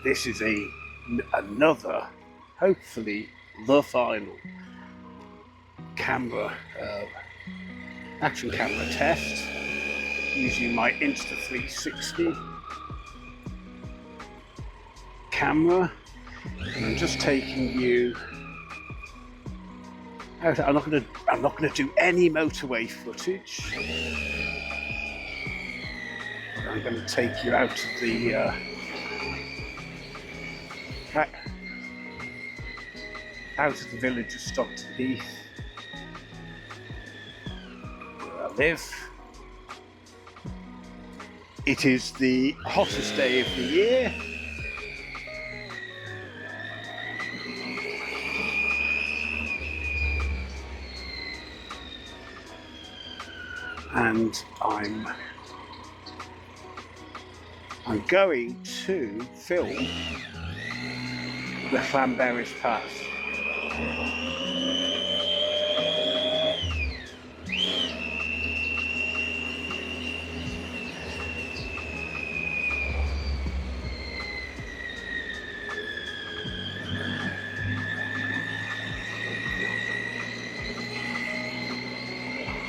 this is another, hopefully the final camera, action camera test using my Insta360 camera. And I'm just taking you out. I'm not going to do any motorway footage. I'm going to take you out to the village of Stockton Heath, where I live. It is the hottest day of the year. And I'm going to film the Llanberis Pass.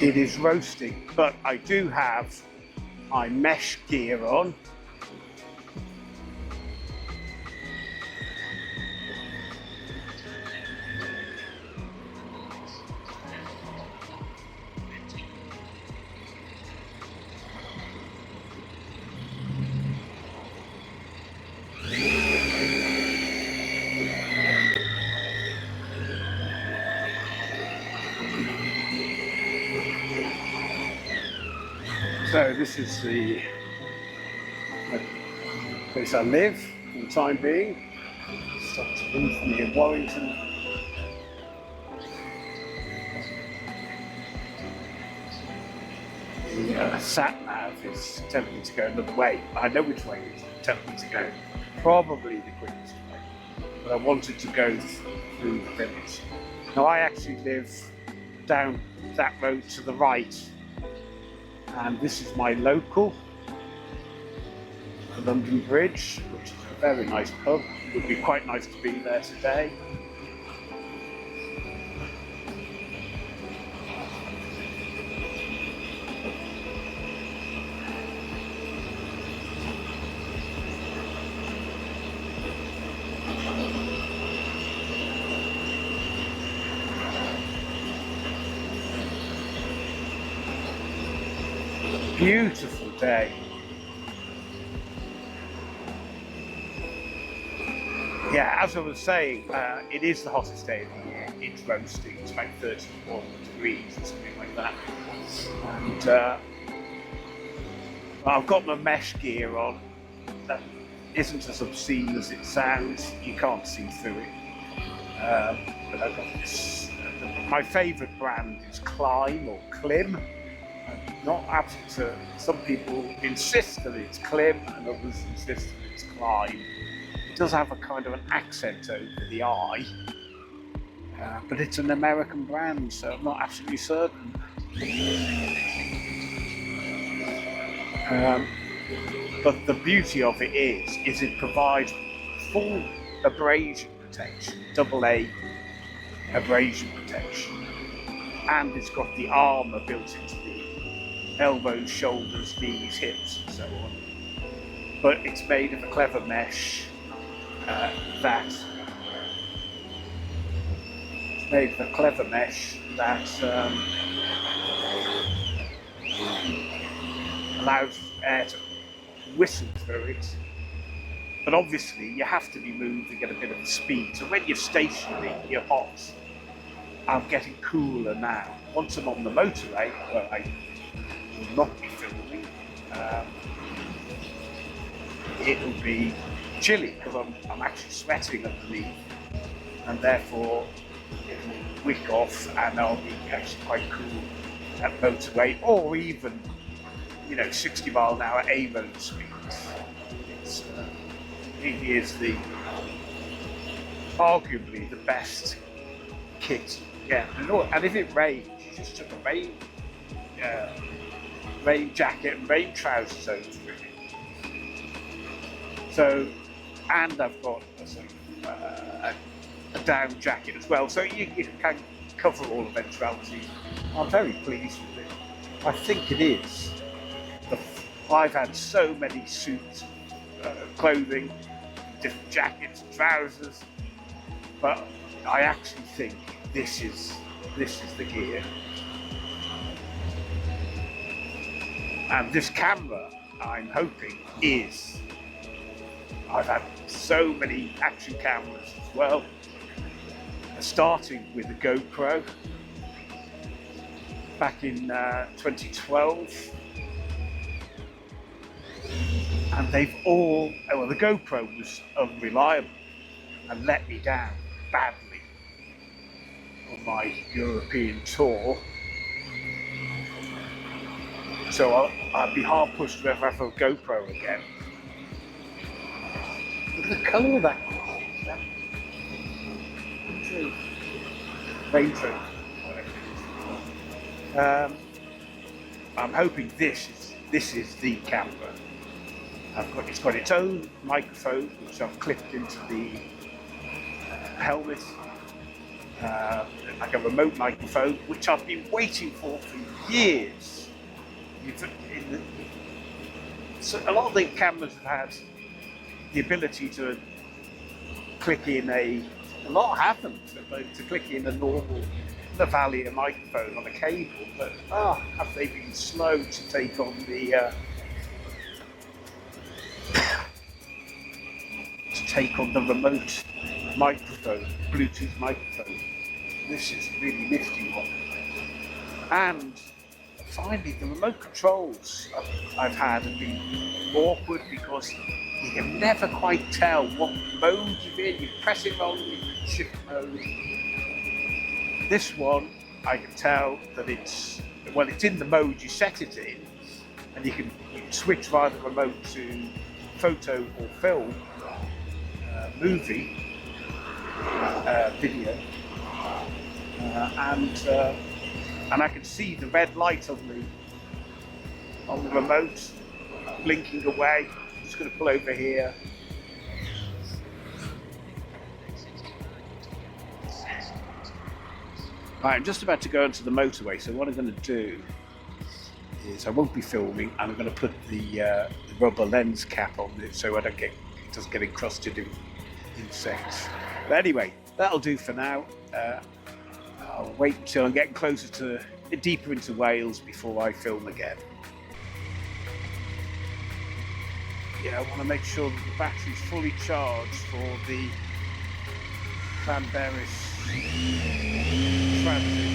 It is roasting, but I do have my mesh gear on. So this is the place I live for the time being. Stockton Heath near Warrington. The sat nav is telling me to go another way. I know which way it's telling me to go. Probably the quickest way. But I wanted to go through the village. Now I actually live down that road to the right. And this is my local, the London Bridge, which is a very nice pub. It would be quite nice to be there today. Beautiful day. Yeah, as I was saying, it is the hottest day of the year. It's roasting. It's about 31 degrees or something like that. And I've got my mesh gear on. That isn't as obscene as it sounds. You can't see through it. But I've got this. My favourite brand is Climb or Klim. Not up to, some people insist that it's Klim and others insist that it's Climb. It does have a kind of an accent over the I, but it's an American brand, so I'm not absolutely certain. But the beauty of it is it provides full abrasion protection, AA abrasion protection, and it's got the armour built into the elbows, shoulders, knees, hips, and so on. But it's made of a clever mesh that allows air to whistle through it. But obviously you have to be moved to get a bit of speed. So when you're stationary, you're hot. I'm getting cooler now. Once I'm on the motorway, where I will not be filming, it'll be chilly because I'm actually sweating underneath, and therefore it'll wick off and I'll be actually quite cool at motorway, or even 60-mile-an-hour A-road speeds. It really is arguably the best kit. Yeah, and if it rains, you just took a rain jacket and rain trousers over it. So and I've got a down jacket as well, so you can cover all eventualities. I'm very pleased with it. I think it is. I've had so many suits, clothing, different jackets, trousers, but I actually think this is the gear. And this camera, I'm hoping, is. I've had so many action cameras as well, starting with the GoPro back in 2012. And they've all, well, the GoPro was unreliable and let me down badly on my European tour. So I'd be hard pushed to ever have a GoPro again. Look at the colour of that. Raincoat. I'm hoping this is the camera. It's got its own microphone, which I've clipped into the helmet, like a remote microphone, which I've been waiting for years. So a lot of the cameras have had the ability to click in a lot haven't, to click in a normal lavalier microphone on a cable, but have they been slow to take on the remote microphone, Bluetooth microphone. This is a really nifty one. And finally, the remote controls I've had have been awkward because you can never quite tell what mode you're in. You press it wrong, you shift mode. This one, I can tell that it's in the mode you set it in, and you can switch via the remote to photo or film, movie, video, and I can see the red light on the remote blinking away. I'm just going to pull over here. Right, I'm just about to go onto the motorway, so what I'm going to do is I won't be filming, and I'm going to put the rubber lens cap on it so it doesn't get encrusted in insects. But anyway, that'll do for now. I'll wait until I'm getting deeper into Wales before I film again. Yeah, I want to make sure that the battery's fully charged for the Llanberis transit.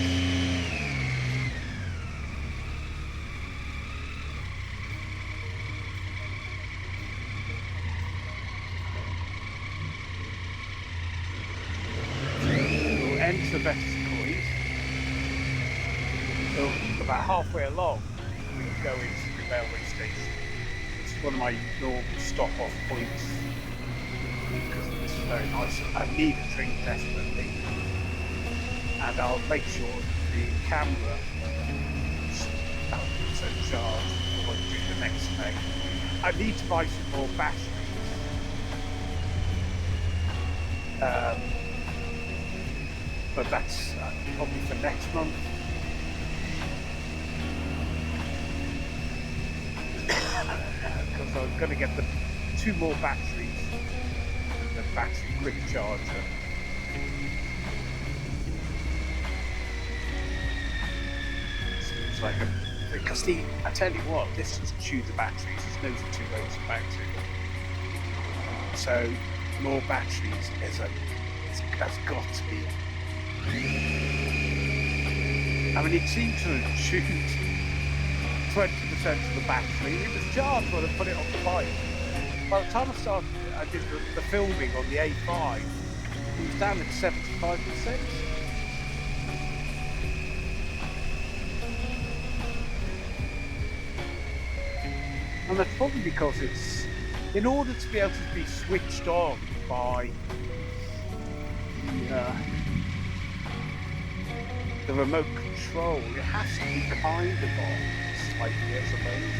We'll enter Bettiscoed. So about halfway along, we can go into the railway station. It's one of my normal stop-off points because it's very nice. I need a drink desperately, and I'll make sure the camera is charged before I do the next leg. I need to buy some more batteries, but that's probably for next month. Because I'm going to get the 2 more batteries and the battery quick charger. Seems like because I tell you what, this doesn't chew the batteries, there's no 2 rows of battery. So more batteries has got to be. I mean, it seems to have chewed 20% of the battery. It was charged when I put it on the bike. By the time I did the filming on the A5, it was down at 75%. And that's probably because it's, in order to be able to be switched on by the remote control, it has to be kind of on slightly, I suppose.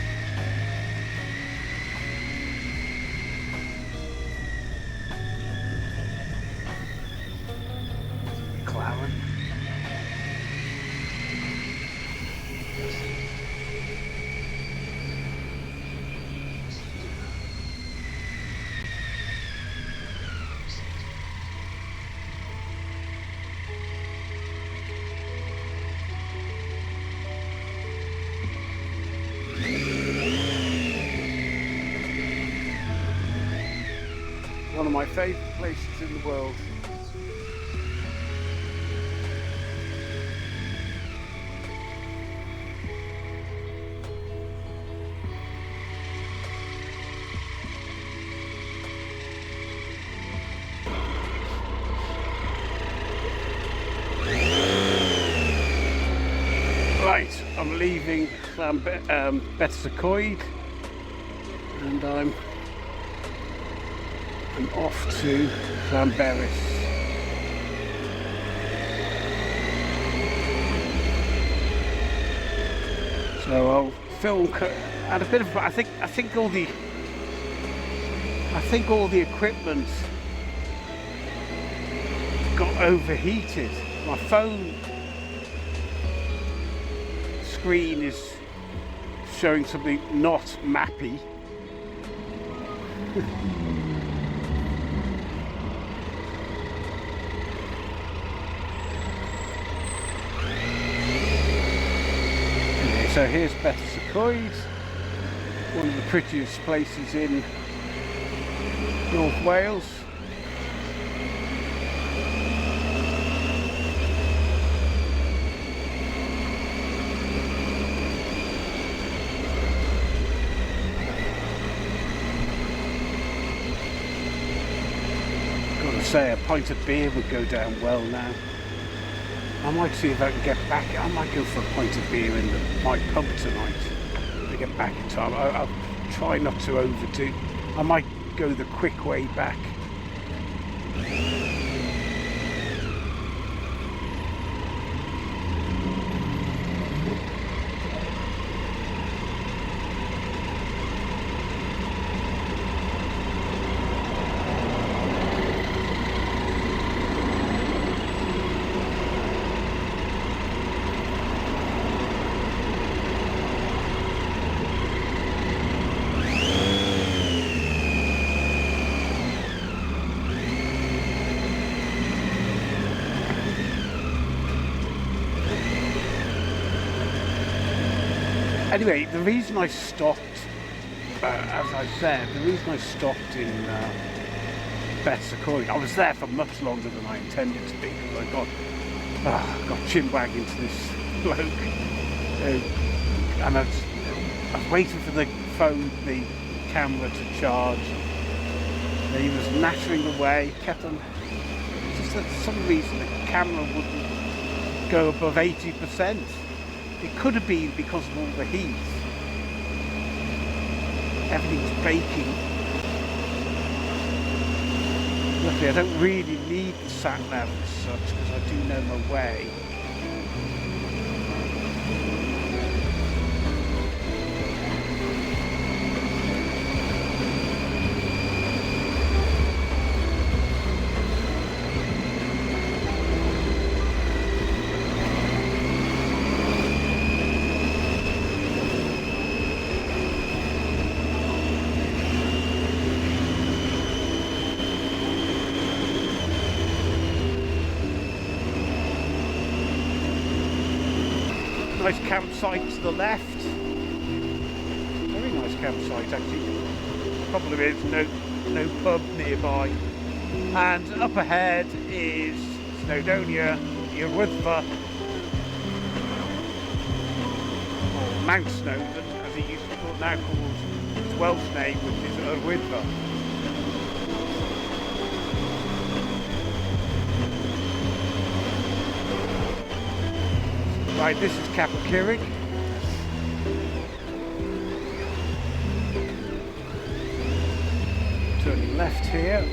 One of my favourite places in the world. Right, I'm leaving Llanberis and I'm off to Llanberis. So I'll film at a bit of. I think all the equipment got overheated. My phone screen is showing something not mappy. So here's Llanberis, one of the prettiest places in North Wales. Gotta say, a pint of beer would go down well now. I might see if I can get back. I might go for a pint of beer in my pub tonight to get back in time. I'll try not to overdo. I might go the quick way back. Anyway, the reason I stopped, as I said, the reason I stopped in Llanberis, I was there for much longer than I intended to be, because I got chin-wagged into this bloke, and I was waiting for the camera to charge. He was nattering away, kept on, just for some reason the camera wouldn't go above 80%. It could have been because of all the heat. Everything's baking. Luckily, I don't really need the sat-nav as such because I do know my way. Nice campsite to the left. Very nice campsite actually. Problem is no pub nearby. And up ahead is Snowdonia, Llanberis, or Mount Snowdon, as it used to be now called its Welsh name, which is Llanberis. Right, this is Llanberis. Turning left here.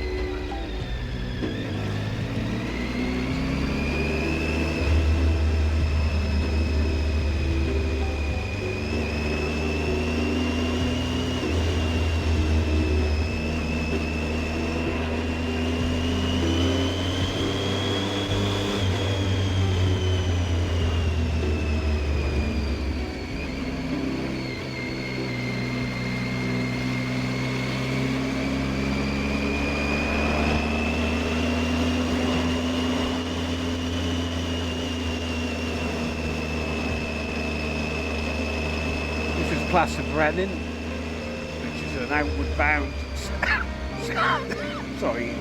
Brennan, which is an outward bound sorry,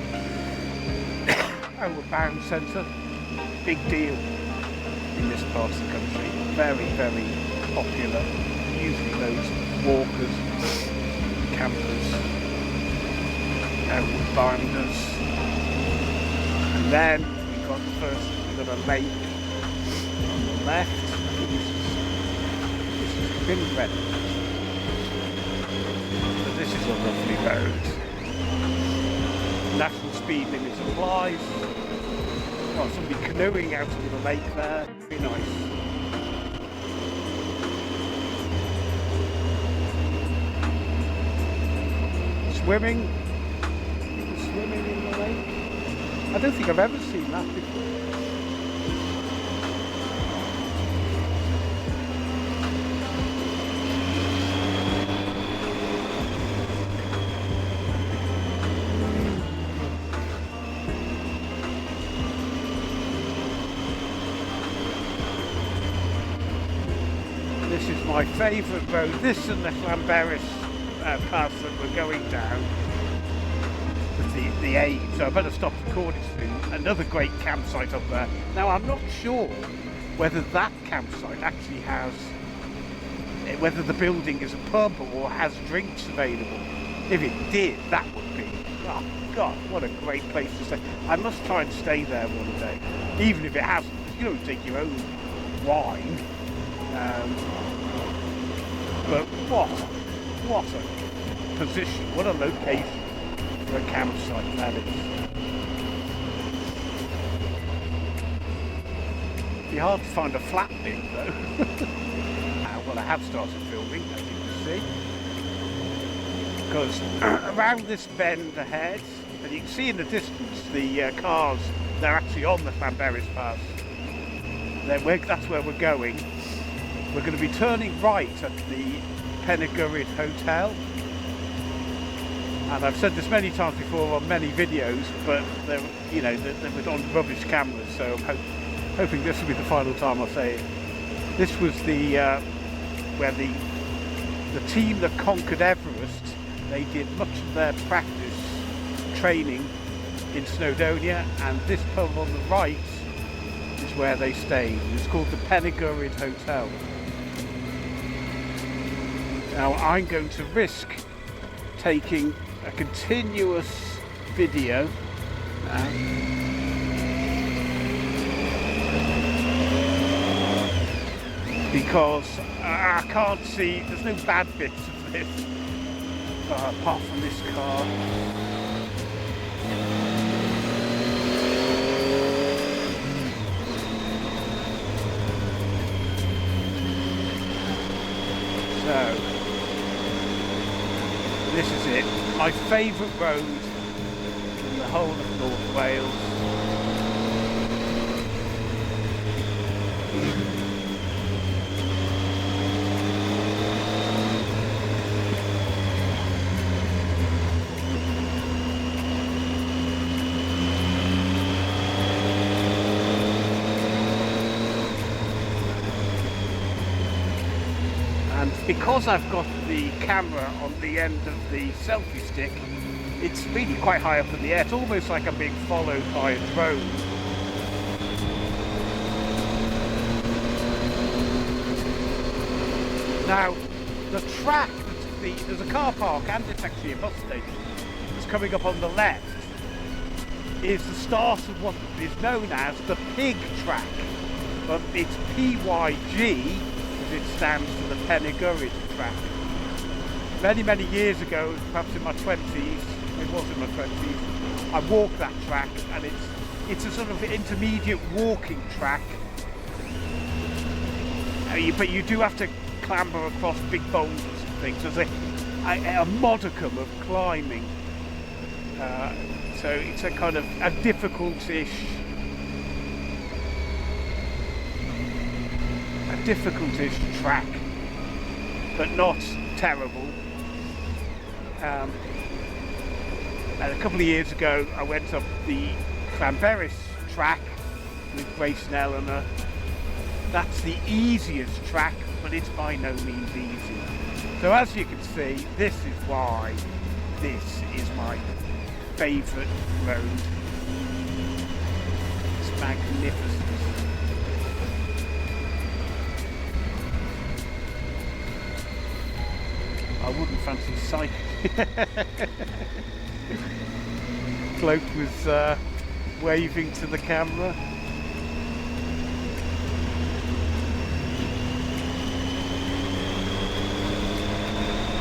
Outbound Centre. Big deal in this part of the country. Very, very popular. Usually those walkers, campers, outward bounders. And then we've got a lake on the left. I think this is Llanberis. But this is a lovely road. National speed limit applies. Got somebody canoeing out on the lake there. Very nice. Swimming in the lake. I don't think I've ever seen that before. This is my favourite road. This and the Llanberis path that we're going down. The aid, so I better stop recording soon. Another great campsite up there. Now I'm not sure whether that campsite actually has, whether the building is a pub or has drinks available. If it did, that would be, oh God, what a great place to stay. I must try and stay there one day, even if it hasn't. You don't take your own wine, but what a position, what a location. A campsite that is. It'd be hard to find a flat bit though. Well, I have started filming, as you can see, because around this bend ahead, and you can see in the distance the cars, they're actually on the Llanberis pass. That's where we're going. We're going to be turning right at the Penigurid Hotel. And I've said this many times before on many videos, but they're on rubbish cameras, so I'm hoping this will be the final time I'll say it. This was where the team that conquered Everest, they did much of their practice training in Snowdonia, and this pub on the right is where they stayed. It's called the Penigurid Hotel. Now I'm going to risk taking a continuous video because I can't see, there's no bad bits of this apart from this car. So this is it. My favourite road in the whole of North Wales. And because I've got the camera on the end of the selfie stick, it's really quite high up in the air. It's almost like I'm being followed by a drone. Now, the track, there's a car park and it's actually a bus station that's coming up on the left, is the start of what is known as the pig track. But it's PYG, it stands for the Penigurid track. Many, many years ago, perhaps in my 20s, it was in my 20s, I walked that track, and it's a sort of intermediate walking track. But you do have to clamber across big boulders and things. There's a modicum of climbing. So it's a kind of a difficult-ish track, but not terrible. And a couple of years ago I went up the Llanberis track with Grace and Eleanor. That's the easiest track, but it's by no means easy. So as you can see, this is why this is my favourite road. It's magnificent. I wouldn't fancy cycling. Bloke was waving to the camera.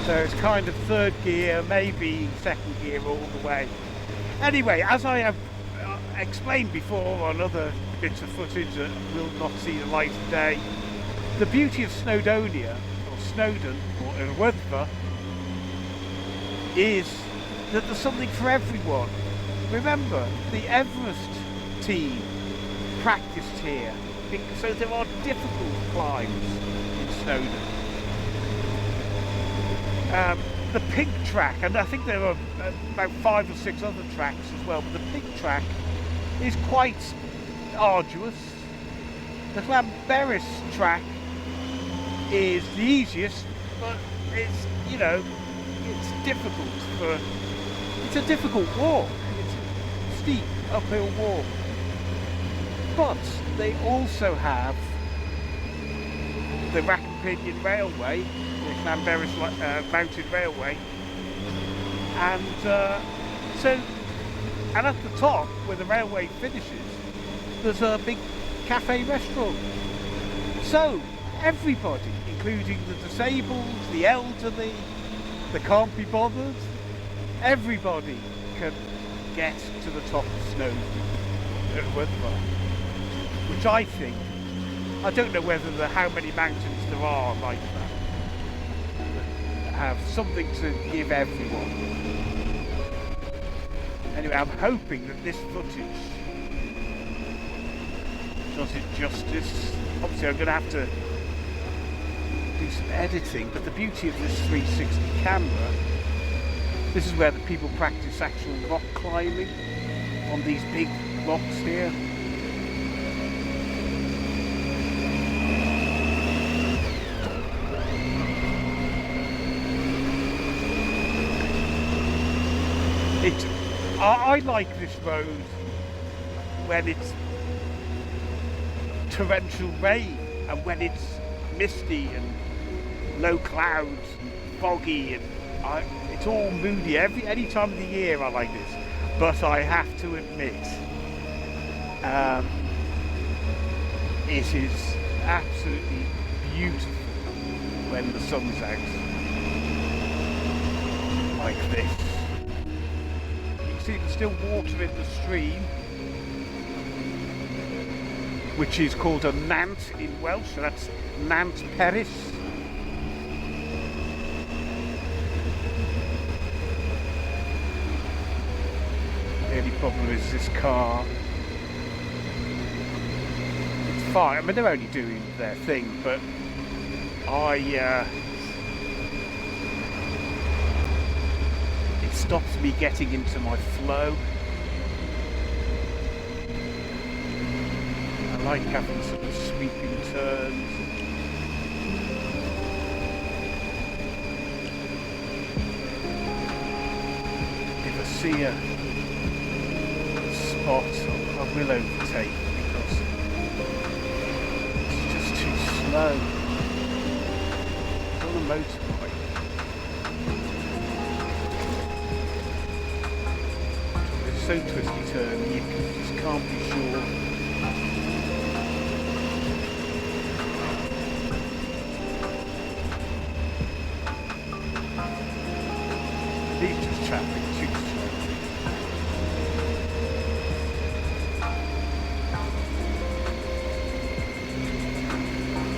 So it's kind of third gear, maybe second gear all the way. Anyway, as I have explained before on other bits of footage that will not see the light of day, the beauty of Snowdonia, or Snowdon, or Irwyddfa, is that there's something for everyone. Remember, the Everest team practiced here, so there are difficult climbs in Snowdon. The pig track, and I think there are about 5 or 6 other tracks as well, but the pig track is quite arduous. The Llanberis track is the easiest, but it's, you know, it's difficult it's a difficult walk. It's a steep uphill walk. But they also have the Rack and Pinion Railway, the Llanberis Mountain Railway, and and at the top where the railway finishes, there's a big cafe restaurant. So everybody, including the disabled, the elderly, the can't be bothered, everybody can get to the top of Snowdon at Irwyddfa, which I think, I don't know whether how many mountains there are like that, that have something to give everyone. Anyway, I'm hoping that this footage does it justice. Obviously I'm going to have to do some editing, but the beauty of this 360 camera, this is where the people practice actual rock climbing on these big rocks here. I like this road when it's torrential rain and when it's misty and low clouds and foggy, and it's all moody. Any time of the year I like this, but I have to admit it is absolutely beautiful when the sun's out like this. You can see there's still water in the stream, which is called a nant in Welsh, so that's Llanberis. The only problem is this car. It's fine, I mean they're only doing their thing, but it stops me getting into my flow. I like having sort of sweeping turns. If I see a spot, I will overtake because it's just too slow. It's on a motorbike. It's so twisty turny, you just can't be sure. These just traffic too slow.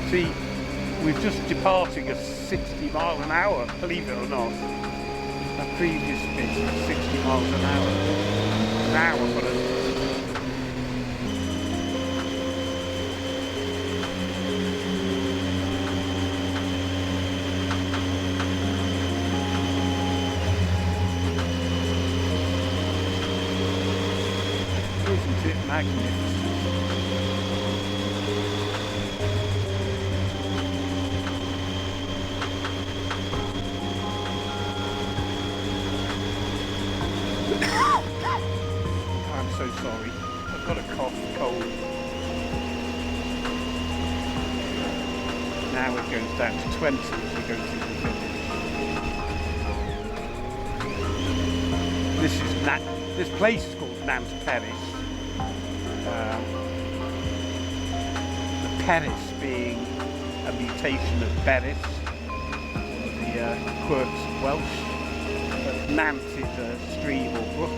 See, we're just departing at 60 miles an hour, believe it or not. That previous bit was 60 miles an hour. Now I've got a isn't it magnificent? I'm so sorry. I've got a cough, cold. Now it goes down to 20 as we go through the village. This place is called Llanberis. The Peris being a mutation of Beris, the quirks of Welsh. But Nant is a stream or brook.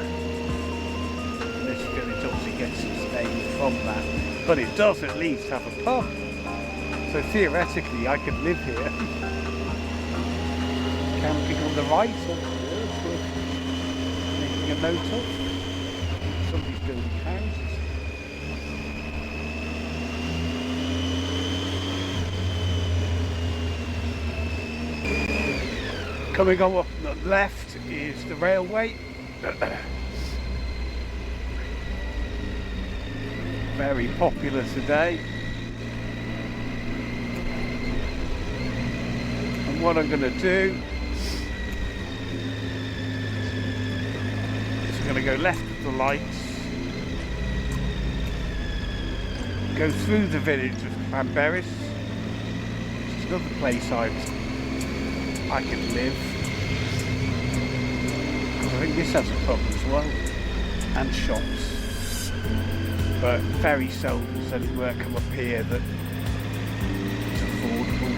And this village obviously gets its name from that. But it does at least have a pub. So theoretically I could live here. Camping on the right or it's worth making a note of. Somebody's building houses. Coming on up the left is the railway. Very popular today. And what I'm going to do is I'm going to go left of the lights, go through the village of Llanberis, which is another place I could live. I think this has a pub as well, and shops. But very seldom does anywhere come up here that is affordable.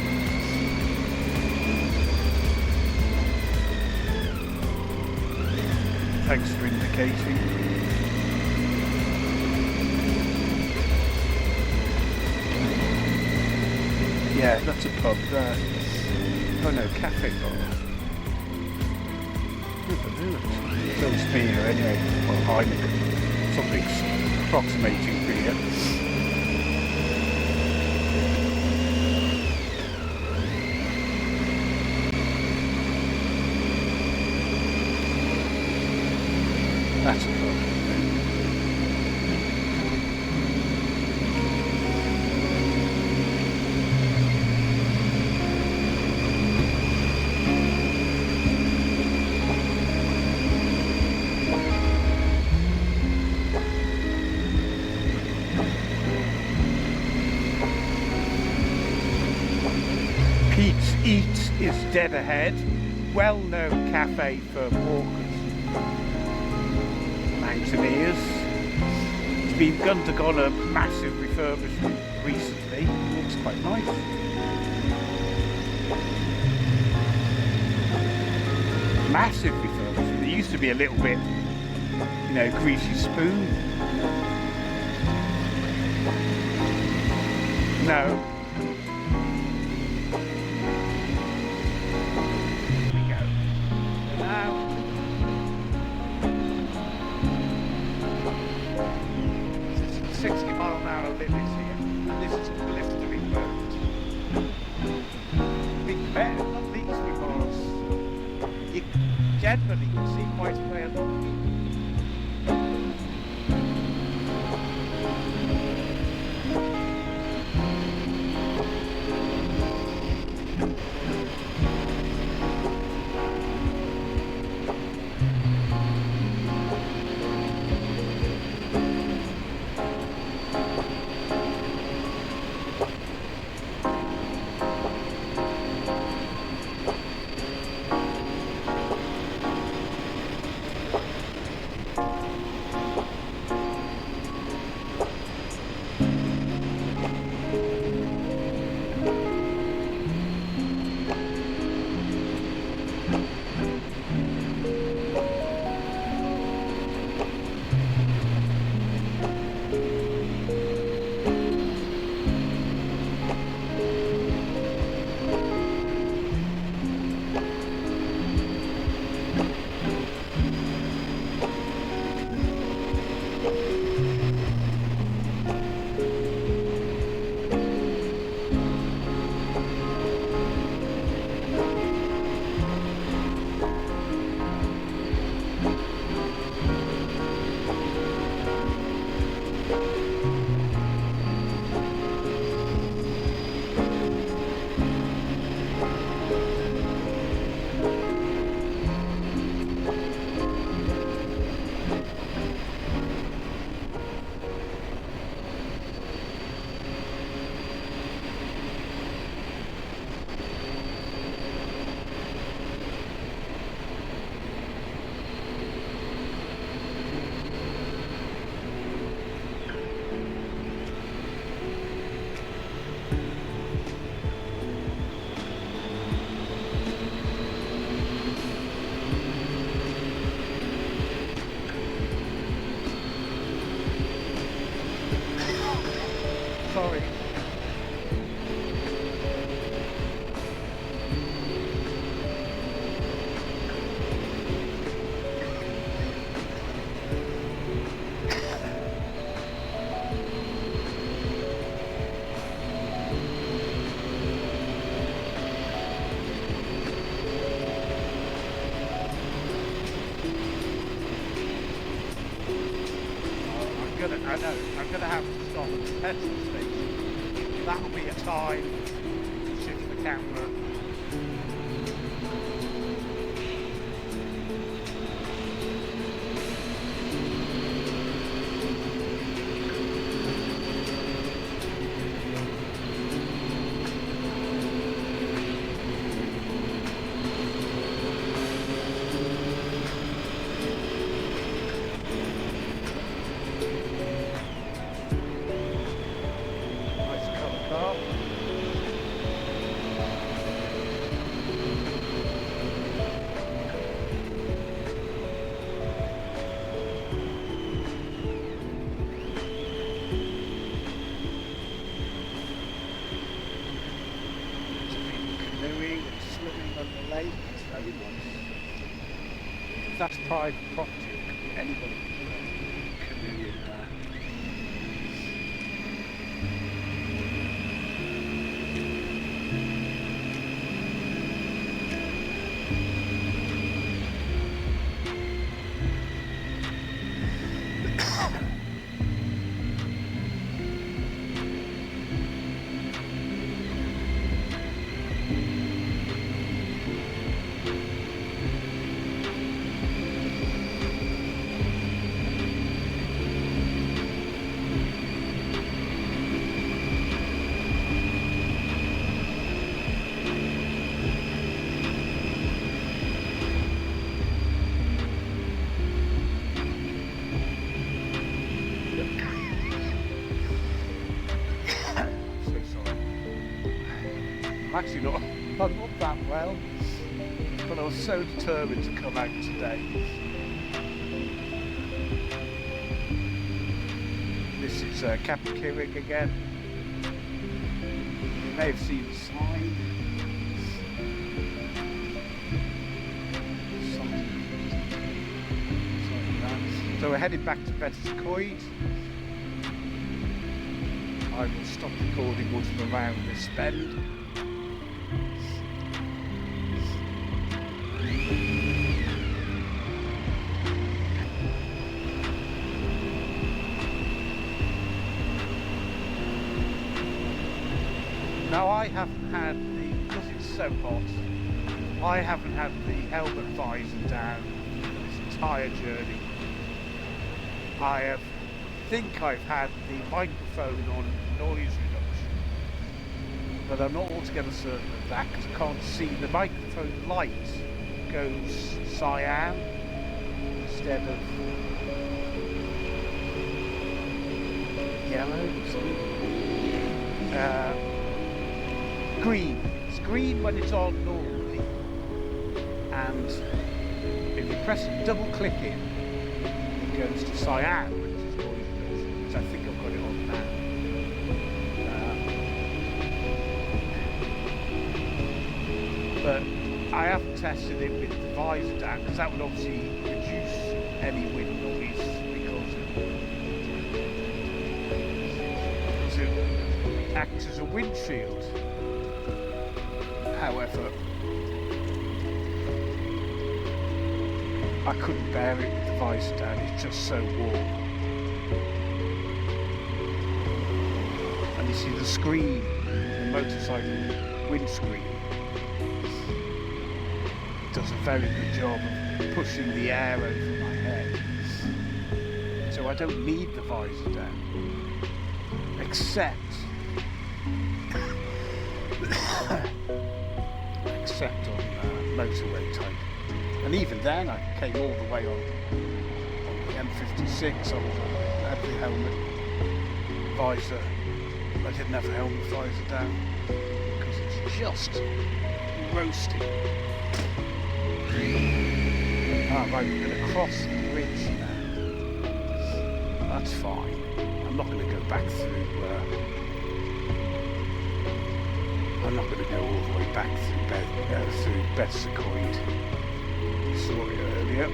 Thanks for indicating. Yeah, that's a pub there. Oh no, cafe bar. Phil's beer anyway, or Heineken, something approximating beer. That's a pub. Eat is dead ahead, well-known cafe for walkers, mountaineers. It's been undergone a massive refurbishment recently. It looks quite nice. Massive refurbishment. It used to be a little bit, you know, greasy spoon. No. Here we go. Now, 60-mile-an-hour limit here, and this is lift to be worked. Big better than these because you generally can see quite a way along. sorry. I know, I'm going to have to stop at the petrol station. That'll be a time to shift the camera. That's private property. Anybody can canoe in there. Actually not that well, but I was so determined to come out today. This is Captain Kirig again. You may have seen the sign. So we're heading back to Betws. I will stop recording once we're around this bend. Now I haven't had because it's so hot, I haven't had the helmet visor down this entire journey. I think I've had the microphone on noise reduction, but I'm not altogether certain of that because I can't see the microphone light goes cyan instead of yellow. Green. It's green when it's on normally, and if you press double click it, it goes to cyan, which is noise reduction, which I think I've got it on now. But I haven't tested it with the visor down because that would obviously reduce any wind noise because it acts as a windshield. However, I couldn't bear it with the visor down, it's just so warm. And you see the screen, the motorcycle windscreen, does a very good job of pushing the air over my head. So I don't need the visor down, except on motorway type. And even then I came all the way on the M56, I had the helmet visor. I didn't have the helmet visor down because it's just roasting. Right, we're going to cross the bridge now. That's fine. I'm not going to go back through I'm not going to go all the way back through Betsacoid. Saw it earlier.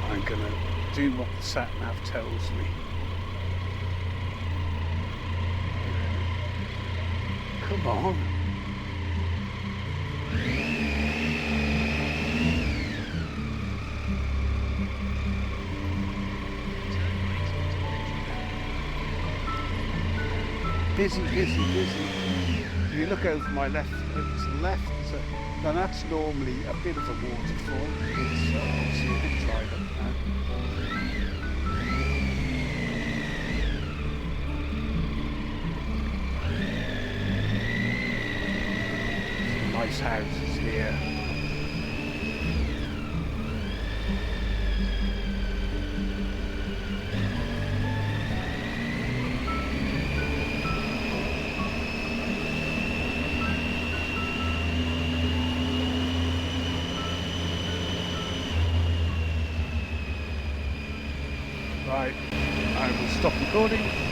I'm going to do what the sat nav tells me. Come on. Busy. If you look over my left, to the left, now that's normally a bit of a waterfall. It's obviously a bit dried up now. Some nice houses here. Right, I will stop recording.